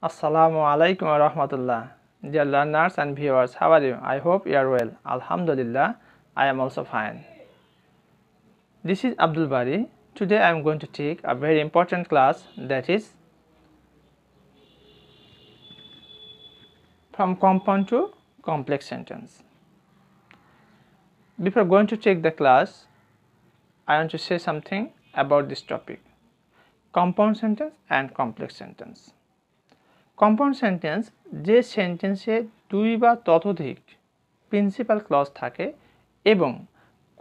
Assalamu alaikum wa rahmatullah. Dear learners and viewers, how are you? I hope you are well. Alhamdulillah, I am also fine. This is Abdul Bari. Today I am going to take a very important class, that is from compound to complex sentence. Before going to take the class, I want to say something about this topic: compound sentence and complex sentence. Compound sentence যে সেন্টেন্সে দুই বা ততোধিক principal clause থাকে এবং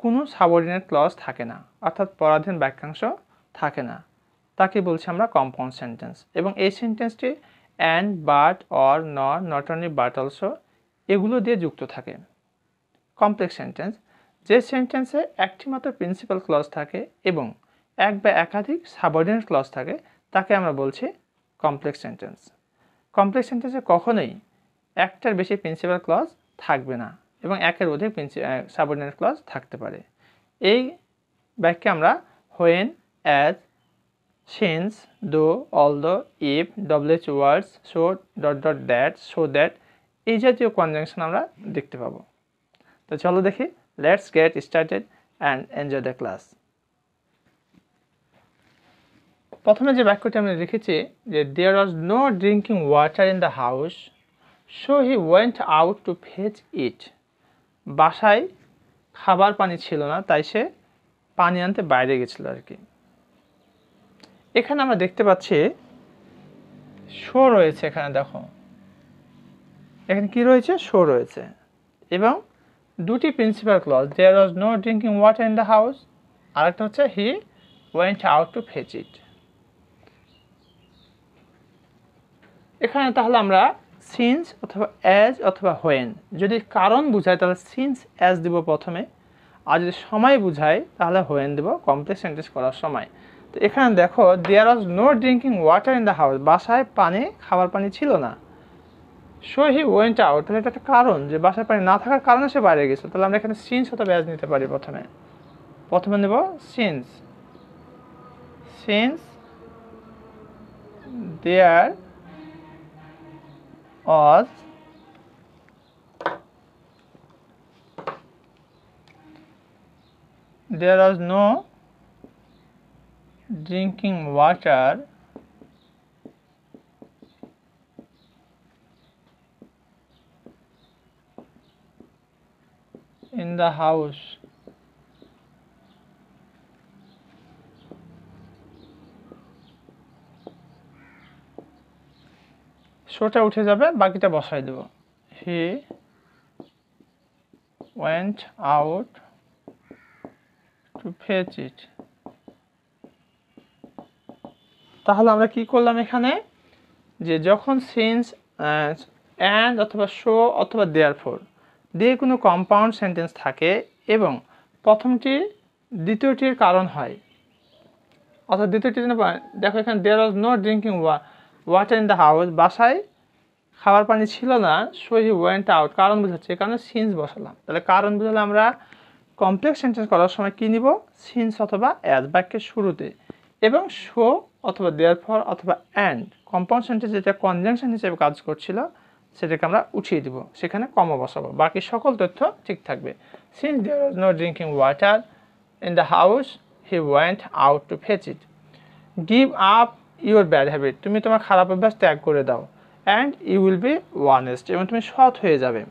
কোনো subordinate clause থাকে না, অর্থাৎ পরাধীন বাক্যাংশ থাকে না, তাকে বলছি আমরা কম্পাউন্ড সেন্টেন্স। এবং এই সেন্টেন্সটি and, but, or, not, not only, but also এগুলো দিয়ে যুক্ত থাকে। কমপ্লেক্স সেন্টেন্স যে সেন্টেন্সে একটি মাত্র প্রিন্সিপাল ক্লজ থাকে এবং এক বা একাধিক সাবঅর্ডিনেট ক্লজ থাকে তাকে আমরা বলছি কমপ্লেক্স সেন্টেন্স। কমপ্লেক্স সেন্টেন্সে কখনোই একটার বেশি প্রিন্সিপাল ক্লজ থাকবে না এবং একের অধিক সাবঅর্ডিনেট ক্লজ থাকতে পারে। এই বাক্যে আমরা when, as, since, though, although, if, WH words, so, dot dot that, so that এই জাতীয় কনজাংশন আমরা দেখতে পাবো। তো চলো দেখি, let's get started and enjoy the class. প্রথমে যে বাক্যটি আমরা লিখেছি যে there was no drinking water in the house, so he went out to fetch it. বাসায় খাবার পানি ছিল না, তাই সে পানি আনতে বাইরে গেছিল আর কি। এখানে আমরা দেখতে পাচ্ছি শো রয়েছে, এখানে দেখো এখানে কি রয়েছে, শো রয়েছে এবং দুটি principal clause, there was no drinking water in the house, আরেকটা হচ্ছে he went out to fetch it. এখানে তাহলে আমরা সিন্স অথবা অ্যাজ অথবা হোয়েন, যদি কারণ বুঝায় তাহলে সিন্স অ্যাজ দিব প্রথমে, আর যদি সময় বুঝায় তাহলে হোয়েন দেব কমপ্লেক্স সেন্টেন্স করার সময়। তো এখানে দেখো there was no drinking water in the house, বাসায় খাবার পানি ছিল না। সো হি ওয়েন্ট আউট, তাহলে এটা একটা কারণ যে বাসায় পানি না থাকার কারণে সে বাইরে গেছে। তাহলে আমরা এখানে সিন্স অথবা অ্যাজ নিতে পারি। প্রথমে নেব since. Since there was there was no drinking water in the house, শোটা উঠে যাবে, বাকিটা বসাই দেব। He went out to fetch it. তাহলে আমরা কি করলাম এখানে, যে যখন সিন্স, অ্যান্ড অথবা শো অথবা দেয়ারফর দিয়ে কোনো কম্পাউন্ড সেন্টেন্স থাকে এবং প্রথমটি দ্বিতীয়টির কারণ হয়, অর্থাৎ দ্বিতীয়টির জন্য দেখো এখানে there was no drinking water in the house, বাসায় খাবার পানি ছিল না। সো হি ওয়েন্ট আউট, কারণ বোঝাচ্ছে, এই কারণে সিন্স বসালাম। তাহলে কারণ বোঝালে আমরা কমপ্লেক্স সেন্টেন্স করার সময় কী নিব, সিন্স অথবা অ্যাজ বাক্যের শুরুতে, এবং শো অথবা দেয়ারফর অথবা অ্যান্ড কম্পাউন্ড সেন্টেন্স যেটা কনজাংশন হিসেবে কাজ করছিল সেটাকে আমরা উঠিয়ে দিব, সেখানে কমা বসাবো, বাকি সকল তথ্য ঠিক থাকবে। Since there was no drinking water in the house, he went out to fetch it. Give up your bad habit, তুমি তোমার খারাপ অভ্যাস ত্যাগ করে দাও। And you will be honest, এবং তুমি সৎ হয়ে যাবে।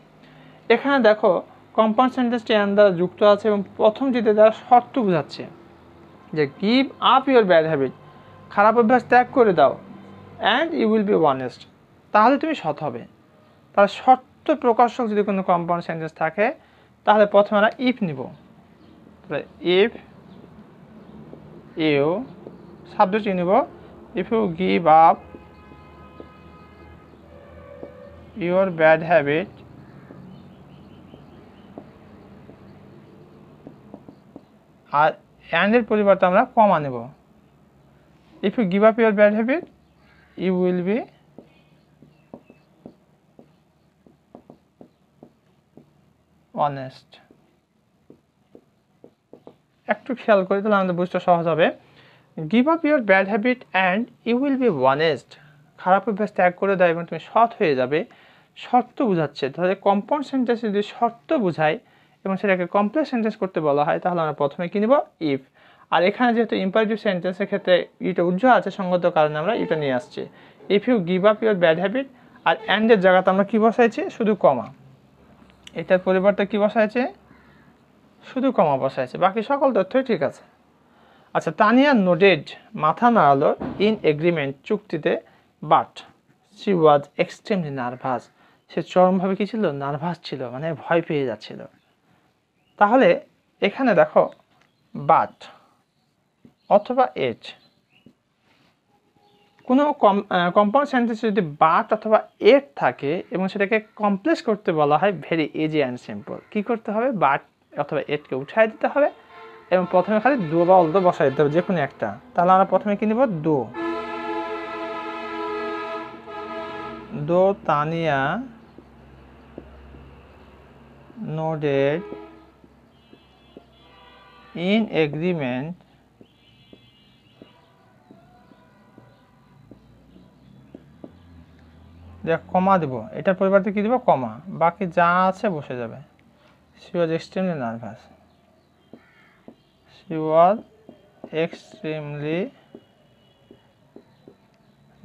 এখানে দেখো কম্পাউন্ড সেন্টেন্সটি অ্যান্ড দ্বারা যুক্ত আছে এবং প্রথমটিতে দ্বারা শর্ত বোঝাচ্ছে যে give up your bad habit, খারাপ অভ্যাস ত্যাগ করে দাও। And you will be honest, তাহলে তুমি সৎ হবে। তাহলে শর্ত প্রকাশক যদি কোনো কম্পাউন্ড সেন্টেন্স থাকে তাহলে প্রথমে আমরা ইফ নিব। তাহলে ইফ ইউ সাবজেক্ট নিব, if you give up your bad habit আর অ্যান্ডের পরিবর্তে আমরা কমা নেব। If you give up your bad habit you will be honest. একটু খেয়াল করে তাহলে আমাদের বুঝতে সহজ হবে। Give up your bad habit and you will be honest, খারাপ অভ্যাস ত্যাগ করে দাও এবং তুমি সৎ হয়ে যাবে, শর্ত বোঝাচ্ছে। তাহলে কম্পাউন্ড সেন্টেন্স যদি শর্ত বোঝায় এবং সেটাকে কমপ্লেক্স সেন্টেন্স করতে বলা হয়, তাহলে আমরা প্রথমে কি নিব? ইফ। আর এখানে যেহেতু ইম্পারেটিভ সেন্টেন্সের ক্ষেত্রে এটা উজ্জ্বল আছে, সঙ্গত কারণে আমরা এটা নিয়ে আসছি। If you give up your bad habit, আর অ্যান্ডের জায়গাতে আমরা কি বসাইছি? শুধু কমা। এটার পরিবর্তে কি বসাইছে? শুধু কমা বসাইছে, বাকি সকল তথ্যই ঠিক আছে। আচ্ছা, তানিয়া নোডেড, মাথা নাড়ালো, ইন এগ্রিমেন্ট, চুক্তিতে, but she was extremely nervous, সে চরমভাবে কি ছিল? নার্ভাস ছিল, মানে ভয় পেয়ে যাচ্ছিল। তাহলে এখানে দেখো বাট অথবা এট, কোনো কম্পাউন্ড সেন্টেন্সে যদি বাট অথবা এট থাকে এবং সেটাকে কমপ্লেক্স করতে বলা হয়, ভেরি ইজি অ্যান্ড সিম্পল। কি করতে হবে? বাট অথবা এটকে উঠাই দিতে হবে এবং প্রথমে খালি দো বা অলদো বসাই দিতে হবে, যে কোনো একটা। তাহলে আমরা প্রথমে কি নিব? দো। দো তানিয়া নোডেড ইন এগ্রিমেন্ট কমা দেব, এটার পরিবর্তে কি দেব? কমা, বাকি যা আছে বসে যাবে। She was extremely nervous, she was extremely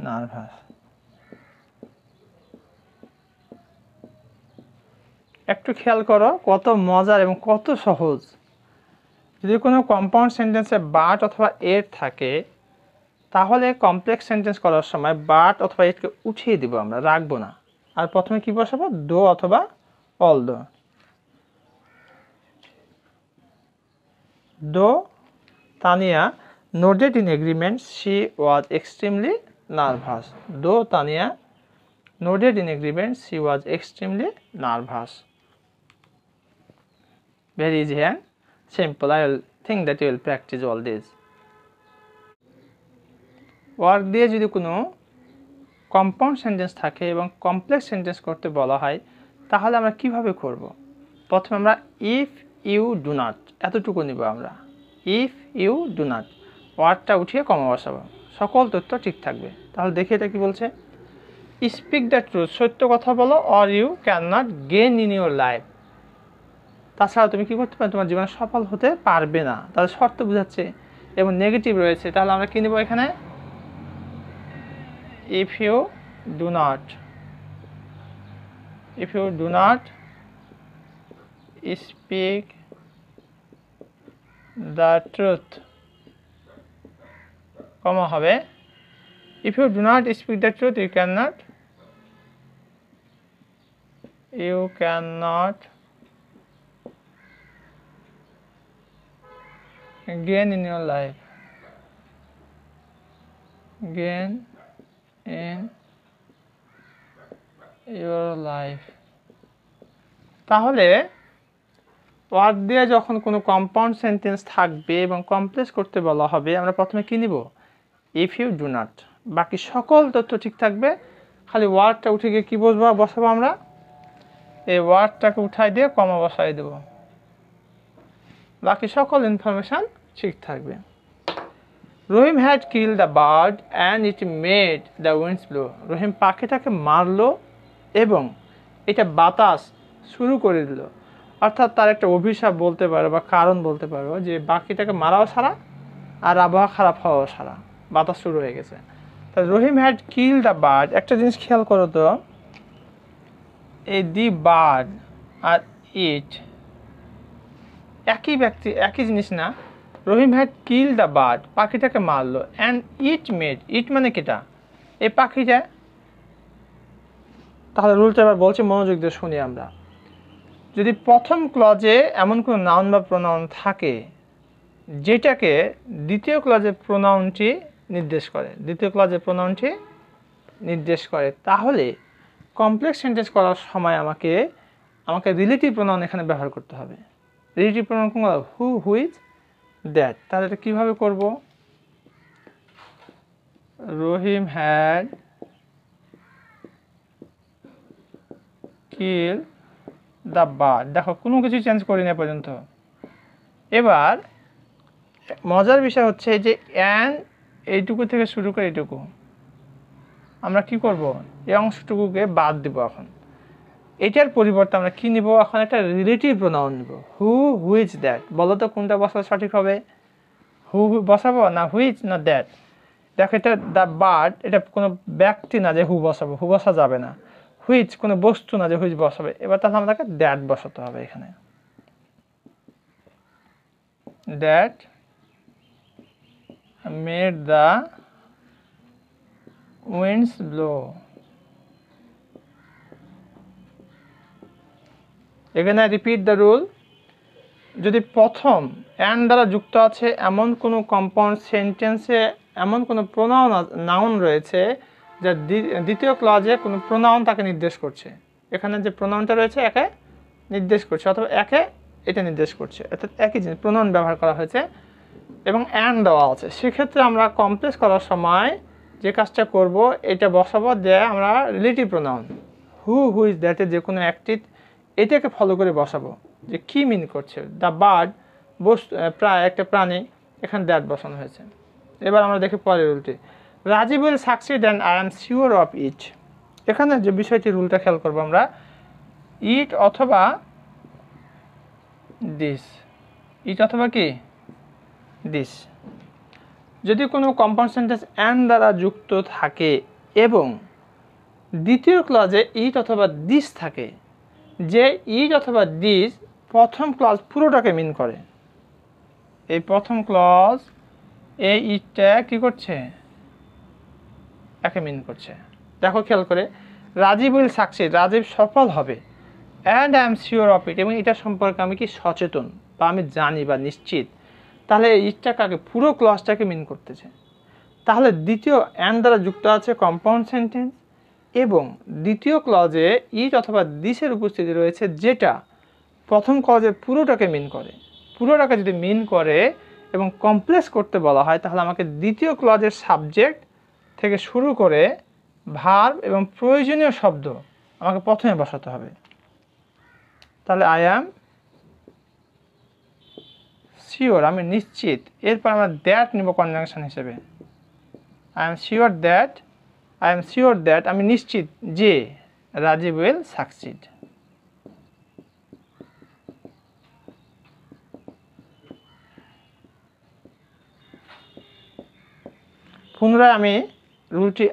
nervous. একটু খেয়াল করো কত মজার এবং কত সহজ। যদি কোনো কম্পাউন্ড সেন্টেন্সে বাট অথবা এট থাকে, তাহলে কমপ্লেক্স সেন্টেন্স করার সময় বাট অথবা এটকে উঠিয়ে দিব, আমরা রাখবো না। আর প্রথমে কি বসাবো? দো অথবা although. Though Tania nodded in agreement, she was extremely nervous. Though Tania noted in agreement, she was extremely nervous. Very easy and simple. I will think that you will practice all this. Work দিয়ে যদি কোনো compound sentence থাকে এবং complex sentence করতে বলা হয়, তাহলে আমরা কিভাবে করব? প্রথমে আমরা ইফ ইউ ডু নট এতটুকু নিব আমরা। ইফ ইউ ডু নট, ওয়ার্ডটা উঠিয়ে কমা বসাবো, সকল তথ্য ঠিক থাকবে। তাহলে দেখি এটা কি বলছে? স্পিক দ্য ট্রুথ, সত্য কথা বলো, or you cannot gain in your life. তাছাড়া তুমি কি করতে পারবে? তোমার জীবনে সফল হতে পারবে না। তাহলে শর্ত বোঝাচ্ছে এবং নেগেটিভ রয়েছে, তাহলে আমরা কি নেব এখানে? If you do not, if you do not speak the truth, comma হবে। If you do not speak the truth, you cannot gain in your life. Gain in your life. তাহলে ওয়ার্ড দিয়ে যখন কোনো কম্পাউন্ড সেন্টেন্স থাকবে এবং complex করতে বলা হবে, আমরা প্রথমে কি নিব? ইফ ইউ ডু নট, বাকি সকল তথ্য ঠিক থাকবে, খালি ওয়ার্ডটা উঠে গিয়ে কী বসাবো আমরা? এই ওয়ার্ডটাকে উঠাই দিয়ে কমা বসাই দেব, বাকি সকল ইনফরমেশান ঠিক থাকবে। Rahim had kill the bird and it made the winds blow. Rahim পাখিটাকে মারলো এবং এটা বাতাস শুরু করে দিল। অর্থাৎ তার একটা অভিশাপ বলতে পারো বা কারণ বলতে পারো যে পাখিটাকে মারাও সারা আর আবহাওয়া খারাপ হওয়াও সারা, বাতাস শুরু হয়ে গেছে। তাহলে রহিম হ্যাড কিল দ্য বার্ড, একটা জিনিস খেয়াল করো তো, এই দি বার্ড আর ইট একই ব্যক্তি, একই জিনিস না। রহিম হ্যাড কিল দ্য বার্ড, পাখিটাকে মারলো, অ্যান্ড ইট মেড, ইট মানে কেটা? এই পাখিটা। তাহলে রুলটা এবার বলছে, মনোযোগ দিয়ে শুনি আমরা। যদি প্রথম ক্লজে এমন কোনো নাউন বা প্রোনাউন থাকে যেটাকে দ্বিতীয় ক্লজের প্রোনাউনটি নির্দেশ করে, দ্বিতীয় ক্লজের প্রোনাউনটি নির্দেশ করে, তাহলে কমপ্লেক্স সেন্টেন্স করার সময় আমাকে রিলেটিভ প্রোনাউন এখানে ব্যবহার করতে হবে। রিলেটিভ প্রোনাউন কোনগুলো? হু, হুইচ, দ্যাট। তাহলে এটা কীভাবে করব? রহিম হ্যাড কিল দ্য বার্ড, দেখো কোনো কিছু চেঞ্জ করি না পর্যন্ত। এবার মজার বিষয় হচ্ছে যে অ্যান এইটুকু থেকে শুরু করে এইটুকু, আমরা কি করব, এই অংশটুকুকে বাদ দিব। এখন এটার পরিবর্তে আমরা কি নিব, এখন একটা রিলেটিভ প্রোনাউন নিব। Which, that. বলো তো কোনটা বসালে সঠিক হবে? হু বসাবো না হুইচ না দ্যাট? দেখো এটা দ্য বার্ড, এটা কোনো ব্যক্তি না যে হু বসাবো, হু বসা যাবে না। হুইচ কোনো বস্তু না যে হুইচ বসাবে। এবার তাহলে আমাদেরকে দ্যাট বসাতে হবে এখানে। That made the winds blow. এখানে রিপিট দ্য রুল। যদি প্রথম অ্যান্ড দ্বারা যুক্ত আছে এমন কোনো কম্পাউন্ড সেন্টেন্সে এমন কোনো নাউন রয়েছে যা দ্বিতীয় ক্লজে কোনো প্রোনাউন তাকে নির্দেশ করছে, এখানে যে প্রোনাউনটা রয়েছে একে নির্দেশ করছে অথবা একে এটা নির্দেশ করছে, অর্থাৎ একই জিনিস প্রোনাউন ব্যবহার করা হয়েছে এবং অ্যান্ড দেওয়া আছে, সেক্ষেত্রে আমরা কমপ্লেক্স করার সময় যে কাজটা করব, এটা বসাবো দেয় আমরা রিলেটিভ প্রোনাউন হুইচ দ্যাটের যে কোনো একটি এটাকে ফলো করে বসাবো যে কি মিন করছে। দ্য বার্ড প্রায় একটা প্রাণী, এখানে দ্যাট বসানো হয়েছে। এবার আমরা দেখি পরের রুলটি। Rajiv will succeed and I am sure of it. এখানে যে বিষয়টি রুলটা খেয়াল করবো আমরা, ইট অথবা দিস, ইট অথবা কি দিস। যদি কোনো কম্পাউন্ড সেন্টেন্স অ্যান্ড দ্বারা যুক্ত থাকে এবং দ্বিতীয় ক্লজে ইট অথবা দিস থাকে, যে ইট অথবা দিস প্রথম ক্লজ পুরোটাকে মিন করে। এই প্রথম ক্লজ এই ইটটা কি করছে, একে মিন করছে। দেখো খেয়াল করে, রাজীব উইল সাকসিড, রাজীব সফল হবে, and I am sure of ইট, এবং এটা সম্পর্কে আমি কি সচেতন বা আমি জানি বা নিশ্চিত। তাহলে এই ইটটা কাকে, পুরো ক্লজটাকে মিন করতেছে। তাহলে দ্বিতীয় অ্যান্ড দ্বারা যুক্ত আছে কম্পাউন্ড সেন্টেন্স এবং দ্বিতীয় ক্লজে ইট অথবা দিসের উপস্থিতি রয়েছে যেটা প্রথম ক্লজের পুরোটাকে মিন করে। পুরোটাকে যদি মিন করে এবং কমপ্লেক্স করতে বলা হয়, তাহলে আমাকে দ্বিতীয় ক্লজের সাবজেক্ট থেকে শুরু করে ভার্ব এবং প্রয়োজনীয় শব্দ আমাকে প্রথমে বসাতে হবে। তাহলে আই অ্যাম শিওর, আমি নিশ্চিত। এরপর আমরা দ্যাট নিব কনজাংশন হিসেবে। I am sure that, I am sure that, আমি নিশ্চিত যে রাজীব উইল সাকসিড। পুনরায় আমি রুলটি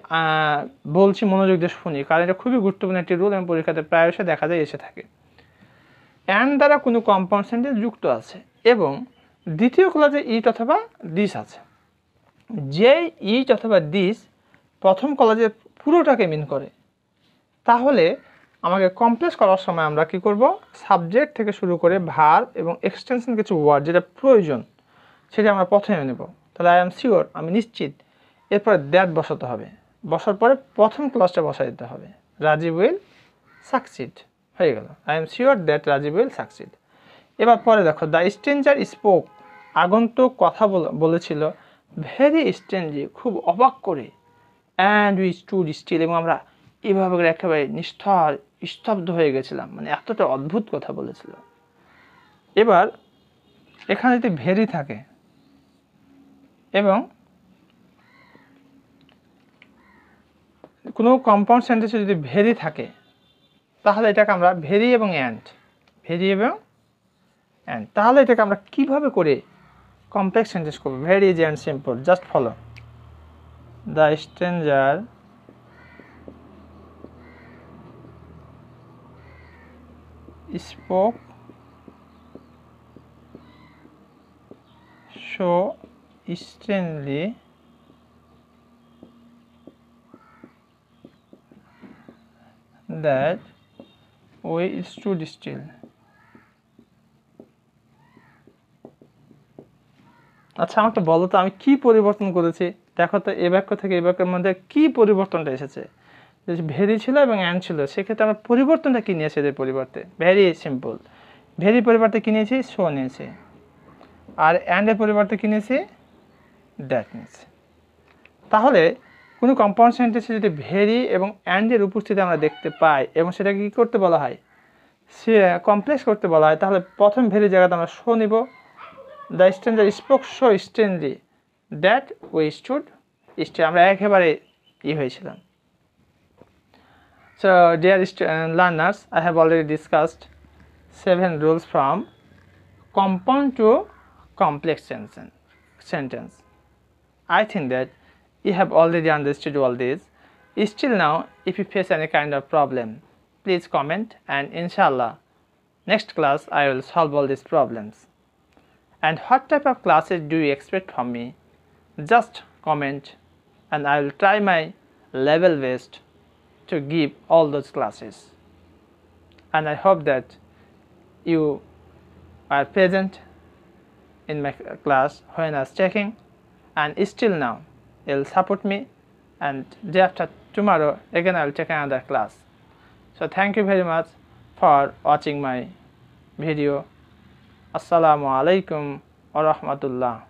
বলছি, মনোযোগ দিয়ে শুনি, কারণ এটা খুবই গুরুত্বপূর্ণ একটি রুল এবং পরীক্ষাতে প্রায়শই দেখা যায় এসে থাকে। অ্যান্ড দ্বারা কোনো কম্পাউন্ড সেন্টেন্স যুক্ত আছে এবং দ্বিতীয় ক্লজে ইট অথবা দিস আছে, যে ইট অথবা দিস প্রথম ক্লজে পুরোটাকে মিন করে, তাহলে আমাকে কমপ্লেক্স করার সময় আমরা কি করব, সাবজেক্ট থেকে শুরু করে ভার্ব এবং এক্সটেনশন কিছু ওয়ার্ড যেটা প্রয়োজন সেটা আমরা প্রথমে নেব। তাহলে আই এম শিওর, আমি নিশ্চিত। এরপরে দ্যাট বসাতে হবে, বসার পরে প্রথম ক্লজটা বসাই দিতে হবে, রাজীব উইল সাকসিড, হয়ে গেল। I am sure that Rajiv will succeed. এবার পরে দেখো, দ্য স্ট্রেঞ্জার স্পোক, আগন্তুক কথা বলেছিল, ভেরি স্ট্রেঞ্জি, খুব অবাক করে, অ্যান্ড উই স্টুড স্টিল, এবং আমরা এভাবে করে একেবারে স্তব্ধ হয়ে গেছিলাম, মানে এতটা অদ্ভুত কথা বলেছিল। এবার এখানে যদি ভেরি থাকে এবং কোনো কম্পাউন্ড সেন্টেন্সে যদি ভেরি থাকে, তাহলে এটাকে আমরা ভেরি এবং অ্যান্ড, ভেরি এবং অ্যান্ড, তাহলে এটাকে আমরা কিভাবে করে কমপ্লেক্স সেন্টেন্স করব। Very easy and simple, just follow. The stranger spoke so strangely that we stood still. আচ্ছা, আমাকে বলো তো আমি কি পরিবর্তন করেছি। দেখো তো এই বাক্য থেকে এই বাক্যের মধ্যে কি পরিবর্তনটা এসেছে। ভেরি ছিল এবং অ্যান্ড ছিল, সেক্ষেত্রে আমরা পরিবর্তনটা কি নিয়েছি এদের পরিবর্তে। ভেরি সিম্পল, ভেরি পরিবর্তে কি নিয়েছি, সো নিয়েছি, আর অ্যান্ডের পরিবর্তে কি নিয়েছি, দ্যাট নিয়েছি। তাহলে কোনো কম্পাউন্ড সেন্টেন্সে যদি ভেরি এবং অ্যান্ডের উপস্থিতি আমরা দেখতে পাই এবং সেটাকে কী করতে বলা হয়, সে কমপ্লেক্স করতে বলা হয়, তাহলে প্রথম ভেরি জায়গাতে আমরা শো নিব। The stranger spoke so strangely that we stood still, আমরা একেবারে হয়েছিলাম, So dear learners, I have already discussed 7 rules from compound to complex sentence. I think that you have already understood all this. Still now, if you face any kind of problem, please comment, and inshallah next class I will solve all these problems. And what type of classes do you expect from me? Just comment and I will try my level best to give all those classes. And I hope that you are present in my class when I was checking, and still now you will support me, and day after tomorrow again I will take another class. So thank you very much for watching my video. Assalamu alaikum wa rahmatullah.